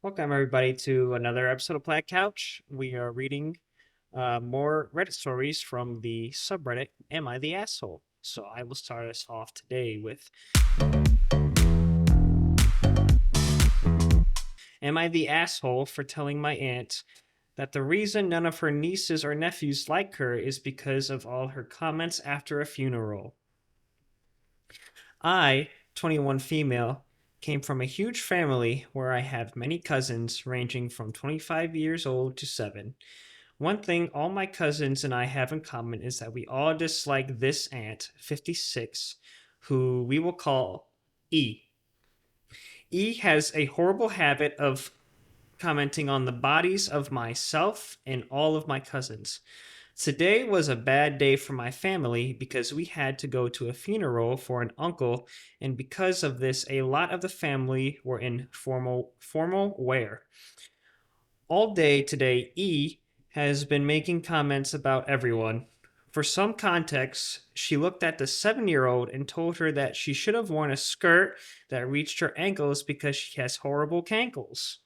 Welcome, everybody, to another episode of Plaid Couch. We are reading more Reddit stories from the subreddit Am I the Asshole? So I will start us off today with Am I the asshole for telling my aunt that the reason none of her nieces or nephews like her is because of all her comments after a funeral? I, 21 female, came from a huge family where I have many cousins ranging from 25 years old to 7. One thing all my cousins and I have in common is that we all dislike this aunt, 56, who we will call E. E has a horrible habit of commenting on the bodies of myself and all of my cousins. Today was a bad day for my family because we had to go to a funeral for an uncle, and because of this, a lot of the family were in formal wear. All day today, E has been making comments about everyone. For some context, she looked at the 7-year-old and told her that she should have worn a skirt that reached her ankles because she has horrible cankles.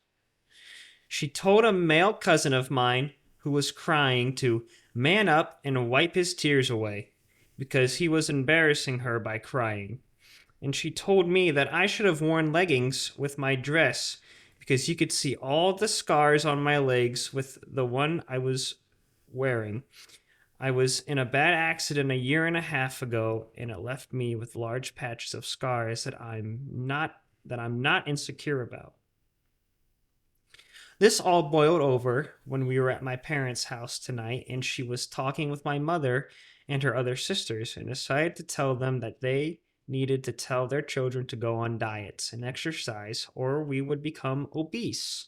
She told a male cousin of mine who was crying to man up and wipe his tears away because he was embarrassing her by crying. And she told me that I should have worn leggings with my dress because you could see all the scars on my legs with the one I was wearing. I was in a bad accident a year and a half ago, and it left me with large patches of scars that I'm not insecure about. This all boiled over when we were at my parents' house tonight, and she was talking with my mother and her other sisters, and decided to tell them that they needed to tell their children to go on diets and exercise, or we would become obese.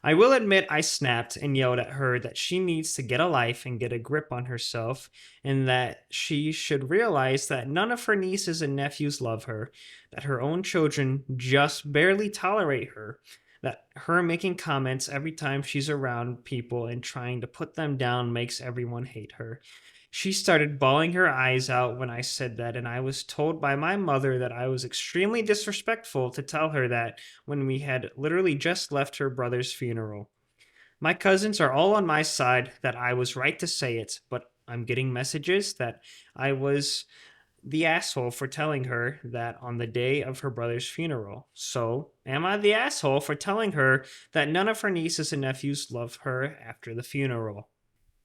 I will admit I snapped and yelled at her that she needs to get a life and get a grip on herself, and that she should realize that none of her nieces and nephews love her, that her own children just barely tolerate her, that her making comments every time she's around people and trying to put them down makes everyone hate her. She started bawling her eyes out when I said that, and I was told by my mother that I was extremely disrespectful to tell her that when we had literally just left her brother's funeral. My cousins are all on my side that I was right to say it, but I'm getting messages that I was the asshole for telling her that on the day of her brother's funeral. So, am I the asshole for telling her that none of her nieces and nephews love her after the funeral?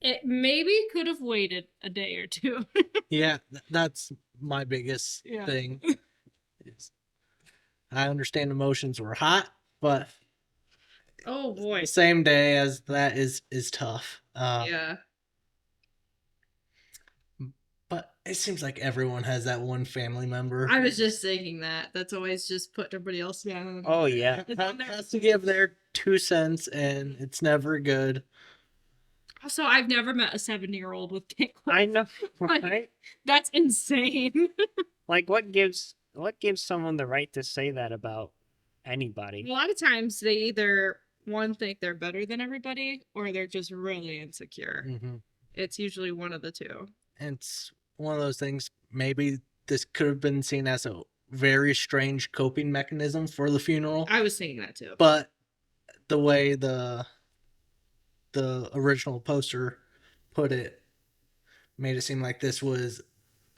It maybe could have waited a day or two. Yeah, that's my biggest Yeah. thing. Is I understand emotions were hot, but Oh boy. the same day as that is tough. Yeah. But it seems like everyone has that one family member. I was just thinking that. That's always just put everybody else down. Oh, yeah. Has to give their 2 cents, and it's never good. Also, I've never met a 7-year-old with cankles. I know, Like, right? That's insane. Like, what gives someone the right to say that about anybody? A lot of times they either one think they're better than everybody or they're just really insecure. Mm-hmm. It's usually one of the two. And it's one of those things. Maybe this could have been seen as a very strange coping mechanism for the funeral. I was thinking that too. But the way the original poster put it made it seem like this was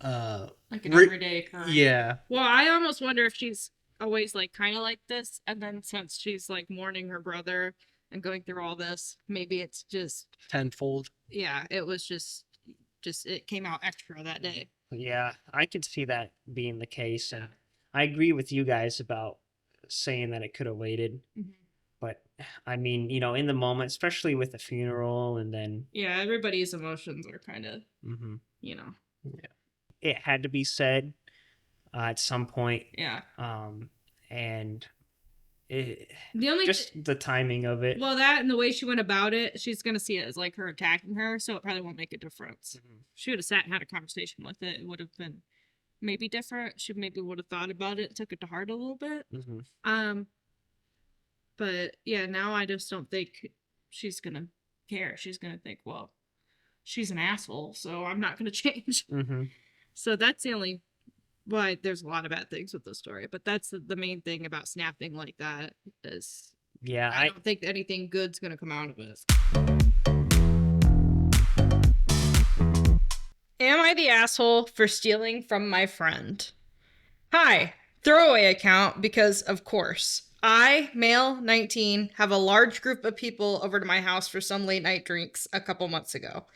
Like an everyday occurrence. Yeah. Well, I almost wonder if she's always like kind of like this, and then since she's like mourning her brother and going through all this, maybe it's just Tenfold. yeah, it was just it came out extra that day. Yeah, I could see that being the case, and I agree with you guys about saying that it could have waited. Mhm. But I mean, in the moment, especially with the funeral, and then Yeah, everybody's emotions are kind of mhm, you know it had to be said at some point, yeah. and it The only just the timing of it. well, that and the way she went about it, she's gonna see it as like her attacking her, so it probably won't make a difference. Mhm. She would have sat and had a conversation with it. It would have been maybe different. She maybe would have thought about it, took it to heart a little bit. Mhm. But yeah, now I just don't think she's gonna care. She's gonna think, well, she's an asshole, so I'm not gonna change. Mhm. So that's the only why there's a lot of bad things with the story, but that's the main thing about snapping like that is Yeah, I don't think anything good's gonna come out of it. Am I the asshole for stealing from my friend? Hi, throwaway account because, of course, I, male 19, have a large group of people over to my house for some late night drinks a couple months ago.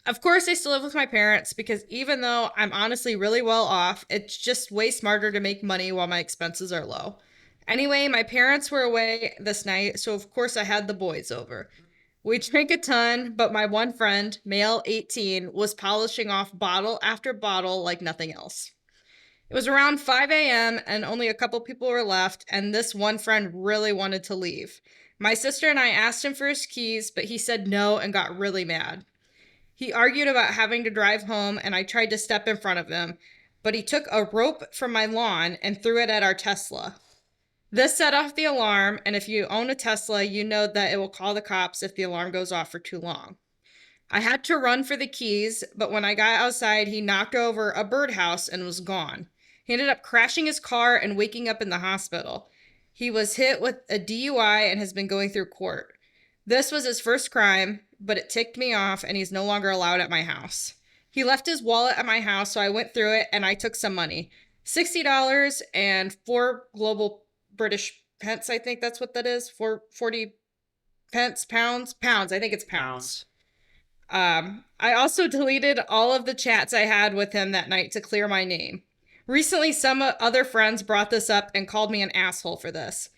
Of course, I still live with my parents because even though I'm honestly really well off, it's just way smarter to make money while my expenses are low. Anyway, my parents were away this night, so of course I had the boys over. We drank a ton, but my one friend, male 18, was polishing off bottle after bottle like nothing else. It was around 5 a.m., and only a couple people were left, and this one friend really wanted to leave. My sister and I asked him for his keys, but he said no and got really mad. He argued about having to drive home, and I tried to step in front of him, but he took a rope from my lawn and threw it at our Tesla. This set off the alarm, and if you own a Tesla, you know that it will call the cops if the alarm goes off for too long. I had to run for the keys, but when I got outside, he knocked over a birdhouse and was gone. He ended up crashing his car and waking up in the hospital. He was hit with a DUI and has been going through court. This was his first crime, but it ticked me off and he's no longer allowed at my house. He left his wallet at my house, so I went through it and I took some money. $60 and 4 global British pence, I think that's what that is. 40 pence, pounds? Pounds, I think it's pounds. I also deleted all of the chats I had with him that night to clear my name. Recently, some other friends brought this up and called me an asshole for this.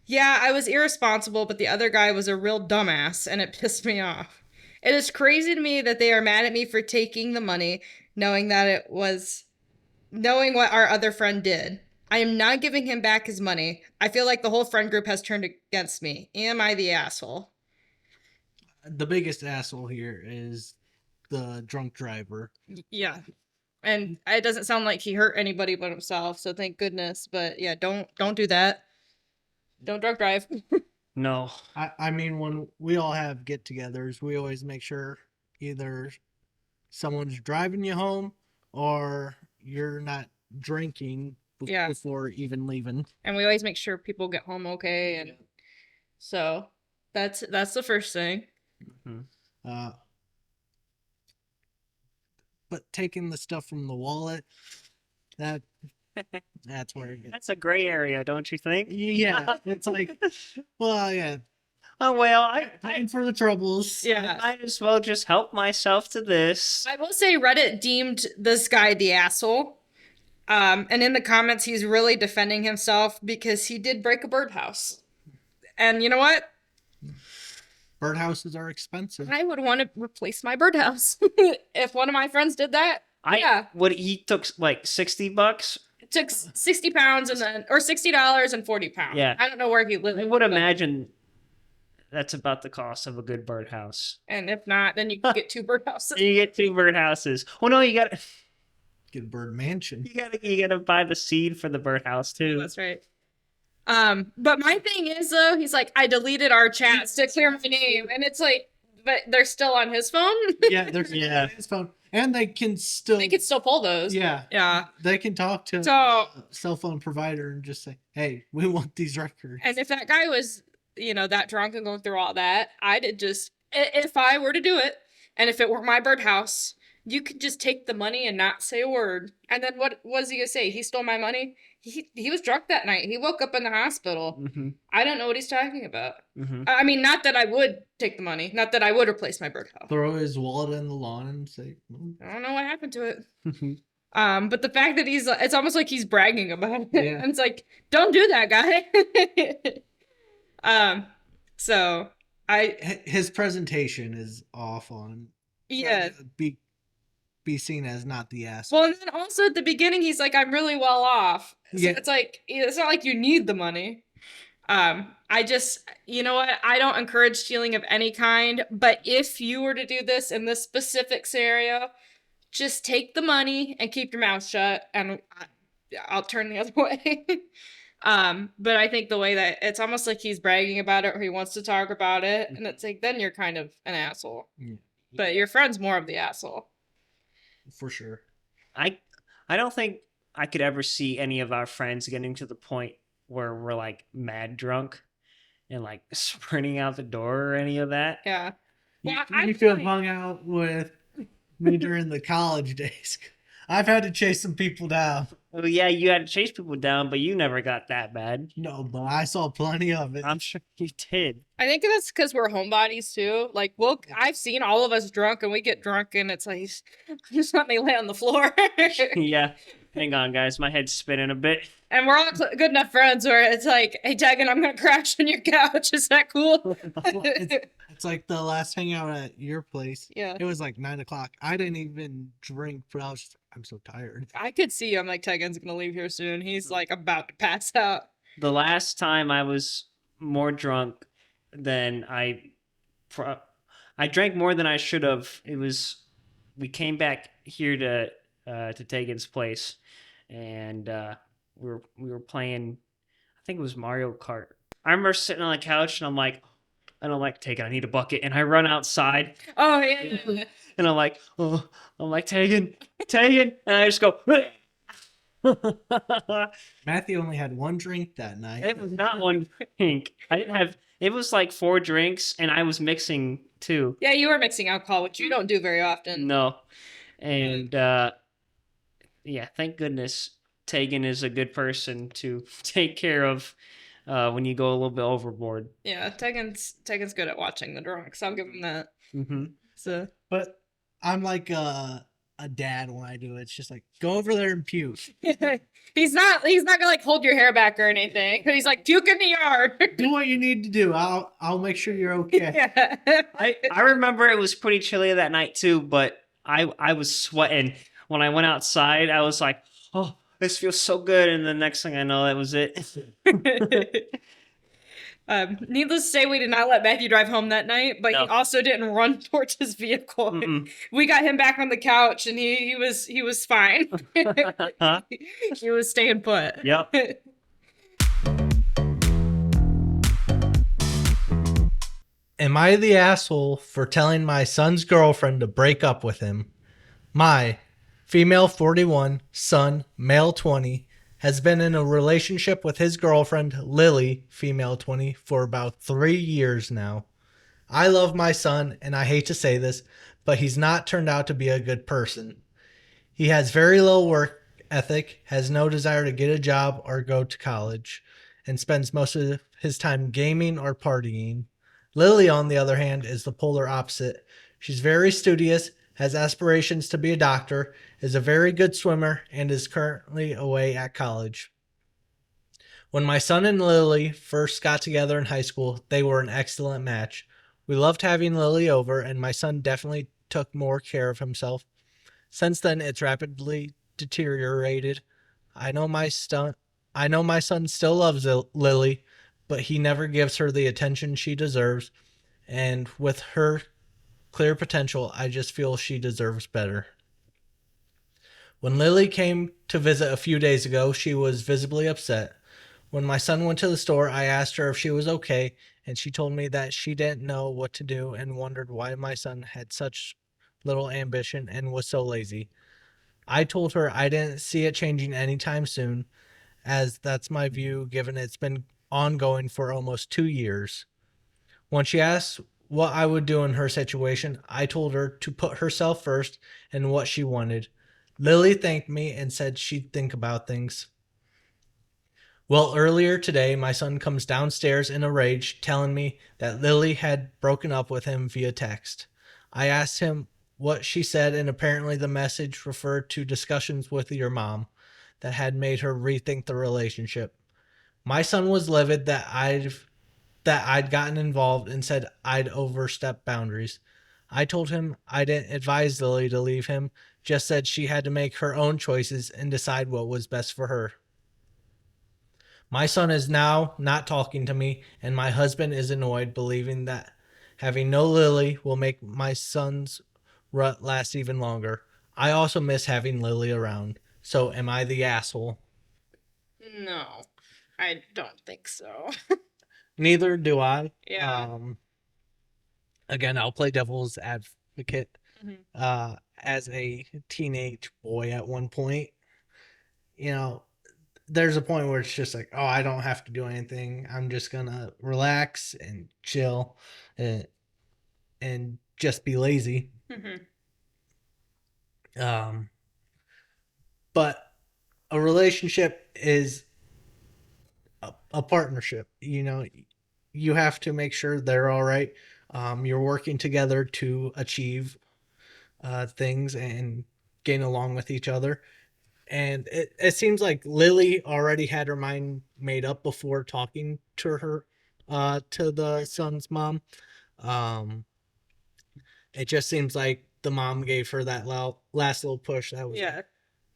Yeah, I was irresponsible, but the other guy was a real dumbass, and it pissed me off. It is crazy to me that they are mad at me for taking the money, knowing what our other friend did. I am not giving him back his money. I feel like the whole friend group has turned against me. Am I the asshole? The biggest asshole here is the drunk driver. Yeah. And it doesn't sound like he hurt anybody but himself, so thank goodness. But yeah, don't do that. Don't drunk drive. no. I mean, when we all have get-togethers, we always make sure either someone's driving you home or you're not drinking Yeah. before even leaving. And we always make sure people get home okay, and so that's the first thing. Uh, but taking the stuff from the wallet, that's where it gets. That's a gray area, don't you think? Yeah, it's like, well, yeah, Oh well, paying for the troubles. Yeah. I might as well just help myself to this. I will say Reddit deemed this guy the asshole. And in the comments, he's really defending himself because he did break a birdhouse. And you know what? Birdhouses are expensive. I would want to replace my birdhouse if one of my friends did that. Yeah. What he took like $60. It took 60 pounds and then, or $60 and 40 pounds. Yeah. I don't know where he lived. I would imagine that's about the cost of a good birdhouse. And if not, then you can get 2 birdhouses. You get 2 birdhouses. Oh no, you got Get a bird mansion. you gotta buy the seed for the birdhouse too. That's right. But my thing is though, he's like, I deleted our chats to clear my name, and it's like, but they're still on his phone. Yeah, they're his phone, and they can still pull those. Yeah, Yeah. they can talk to So, a cell phone provider and just say, "Hey, we want these records." and if that guy was, that drunk and going through all that, I'd just, if I were to do it, and if it were my birdhouse, you could just take the money and not say a word. And then what was he gonna say? He stole my money? He was drunk that night. He woke up in the hospital. Mm-hmm. I don't know what he's talking about. Mm-hmm. I mean, not that I would take the money. Not that I would replace my birdhouse. Throw his wallet in the lawn and say, I don't know what happened to it. But the fact that it's almost like he's bragging about it. Yeah. And it's like, don't do that, guy. So his presentation is off on. Yeah. Be seen as not the asshole. Well, and then also at the beginning, he's like, I'm really well off. So Yeah. it's like, it's not like you need the money. I just, you know what? I don't encourage stealing of any kind, but if you were to do this in this specific scenario, just take the money and keep your mouth shut, and I'll turn the other way. But I think the way that it's almost like he's bragging about it or he wants to talk about it, and it's like, then you're kind of an asshole. Yeah. But your friend's more of the asshole. For sure. I don't think I could ever see any of our friends getting to the point where we're like mad drunk. and like sprinting out the door or any of that. Yeah. Well, You could have hung out with me during the college days. I've had to chase some people down. Well, yeah, you had to chase people down, but you never got that bad. No, but I saw plenty of it. I'm sure you did. I think that's because we're homebodies too. Like, I've seen all of us drunk, and we get drunk, and it's like, just let me lay on the floor. Yeah. Hang on, guys. My head's spinning a bit. And we're all good enough friends where it's like, hey, Tegan, I'm gonna crash on your couch. Is that cool? It's like the last hangout at your place. Yeah. It was like 9 o'clock. I didn't even drink, but I was just, I'm so tired. I could see you. I'm like, Tegan's gonna leave here soon. He's like about to pass out. The last time I was more drunk than I drank more than I should have. It was we came back here to Tegan's place, and we were playing. I think it was Mario Kart. I remember sitting on the couch, and I'm like, Tegan, I need a bucket, and I run outside, Oh yeah. and I'm like, Tegan, and I just go. Matthew only had one drink that night. It was not one drink. I didn't have. It was like 4 drinks, and I was mixing too. Yeah, you were mixing alcohol, which you don't do very often. No, and yeah, thank goodness Tegan is a good person to take care of when you go a little bit overboard. Yeah, Tegan's good at watching the drunks. I'll give him that. Mm-hmm. So But I'm like a dad when I do it. It's just like, go over there and puke. he's not gonna like hold your hair back or anything. He's like, puke in the yard. Do what you need to do. I'll make sure you're okay. Yeah. I remember it was pretty chilly that night too, but I was sweating when I went outside. I was like, oh, this feels so good, and the next thing I know, that was it. Needless to say, we did not let Matthew drive home that night, but No. he also didn't run towards his vehicle. Mm-mm. We got him back on the couch, and he was fine. He was staying put. Yep. Am I the asshole for telling my son's girlfriend to break up with him? My female 41, son, male 20, has been in a relationship with his girlfriend, Lily, female 20, for about 3 years now. I love my son, and I hate to say this, but he's not turned out to be a good person. He has very low work ethic, has no desire to get a job or go to college, and spends most of his time gaming or partying. Lily, on the other hand, is the polar opposite. She's very studious, has aspirations to be a doctor, is a very good swimmer, and is currently away at college. When my son and Lily first got together in high school, they were an excellent match. We loved having Lily over, and my son definitely took more care of himself. Since then, it's rapidly deteriorated. I know my son still loves Lily, but he never gives her the attention she deserves, and with her clear potential, I just feel she deserves better. When Lily came to visit a few days ago, she was visibly upset. When my son went to the store, I asked her if she was okay, and she told me that she didn't know what to do and wondered why my son had such little ambition and was so lazy. I told her I didn't see it changing anytime soon, as that's my view given it's been ongoing for almost 2 years. When she asked what I would do in her situation, I told her to put herself first and what she wanted. Lily thanked me and said she'd think about things. Well, earlier today, my son comes downstairs in a rage telling me that Lily had broken up with him via text. I asked him what she said, and apparently the message referred to discussions with your mom that had made her rethink the relationship. My son was livid that I'd gotten involved and said I'd overstepped boundaries. I told him I didn't advise Lily to leave him, just said she had to make her own choices and decide what was best for her. My son is now not talking to me, and my husband is annoyed, believing that having no Lily will make my son's rut last even longer. I also miss having Lily around. So am I the asshole? No, I don't think so. Neither do I. Yeah. Again, I'll play devil's advocate. Mhm. As a teenage boy at one point, you know, there's a point where it's just like, oh, I don't have to do anything. I'm just gonna relax and chill and just be lazy. Mm-hmm. But a relationship is a partnership. You know, you have to make sure they're all right. You're working together to achieve things and gain along with each other. And it seems like Lily already had her mind made up before talking to her, to the son's mom. Um, it just seems like the mom gave her that last little push. That was, Yeah.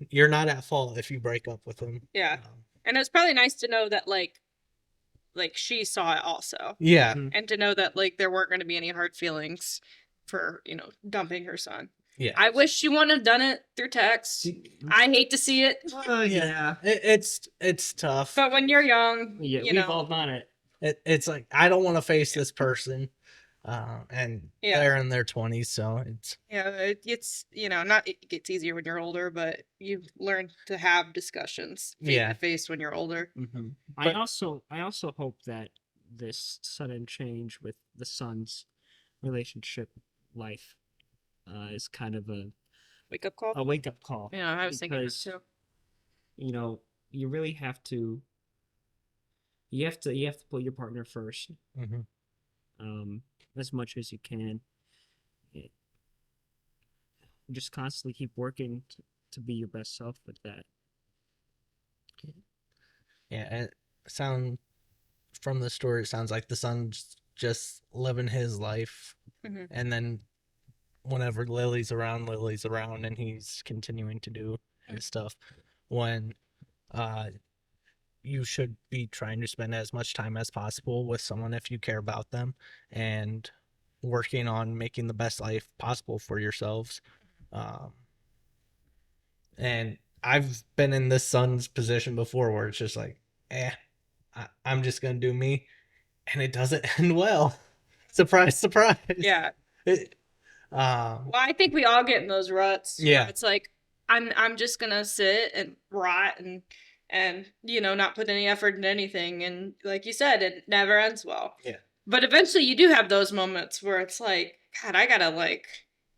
you're not at fault if you break up with him. Yeah. And it's probably nice to know that like she saw it also. Yeah. And to know that like there weren't going to be any hard feelings for, dumping her son. Yeah. I wish she wouldn't have done it through text. I hate to see it. Yeah. It's tough. But when you're young, Yeah, we've all done it. It's like, I don't want to face this person. And Yeah. they're in their 20s, so it's it's not it gets easier when you're older, but you learn to have discussions face to face when you're older. Mm-hmm. But- I also hope that this sudden change with the son's relationship life is kind of Wake up call. a wake up call. Yeah, I was thinking that too. You really have to put your partner first. As much as you can. Just constantly keep working to be your best self with that. Yeah, from the story, it sounds like the son's just living his life, and then whenever Lily's around, and he's continuing to do his stuff. When you should be trying to spend as much time as possible with someone if you care about them, and working on making the best life possible for yourselves. And I've been in this son's position before where it's just like, I'm just gonna do me, and it doesn't end well. Surprise, surprise. Yeah. Well, I think we all get in those ruts. Yeah. It's like I'm just gonna sit and rot and not put any effort into anything, and like you said, it never ends well. Yeah. But eventually, you do have those moments where it's like, God, I gotta like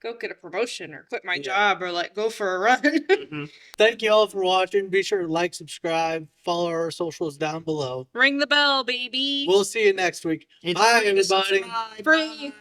go get a promotion or quit my job or like go for a run. Thank you all for watching. Be sure to like, subscribe, follow our socials down below. Ring the bell, baby. We'll see you next week. Bye, everybody. Free.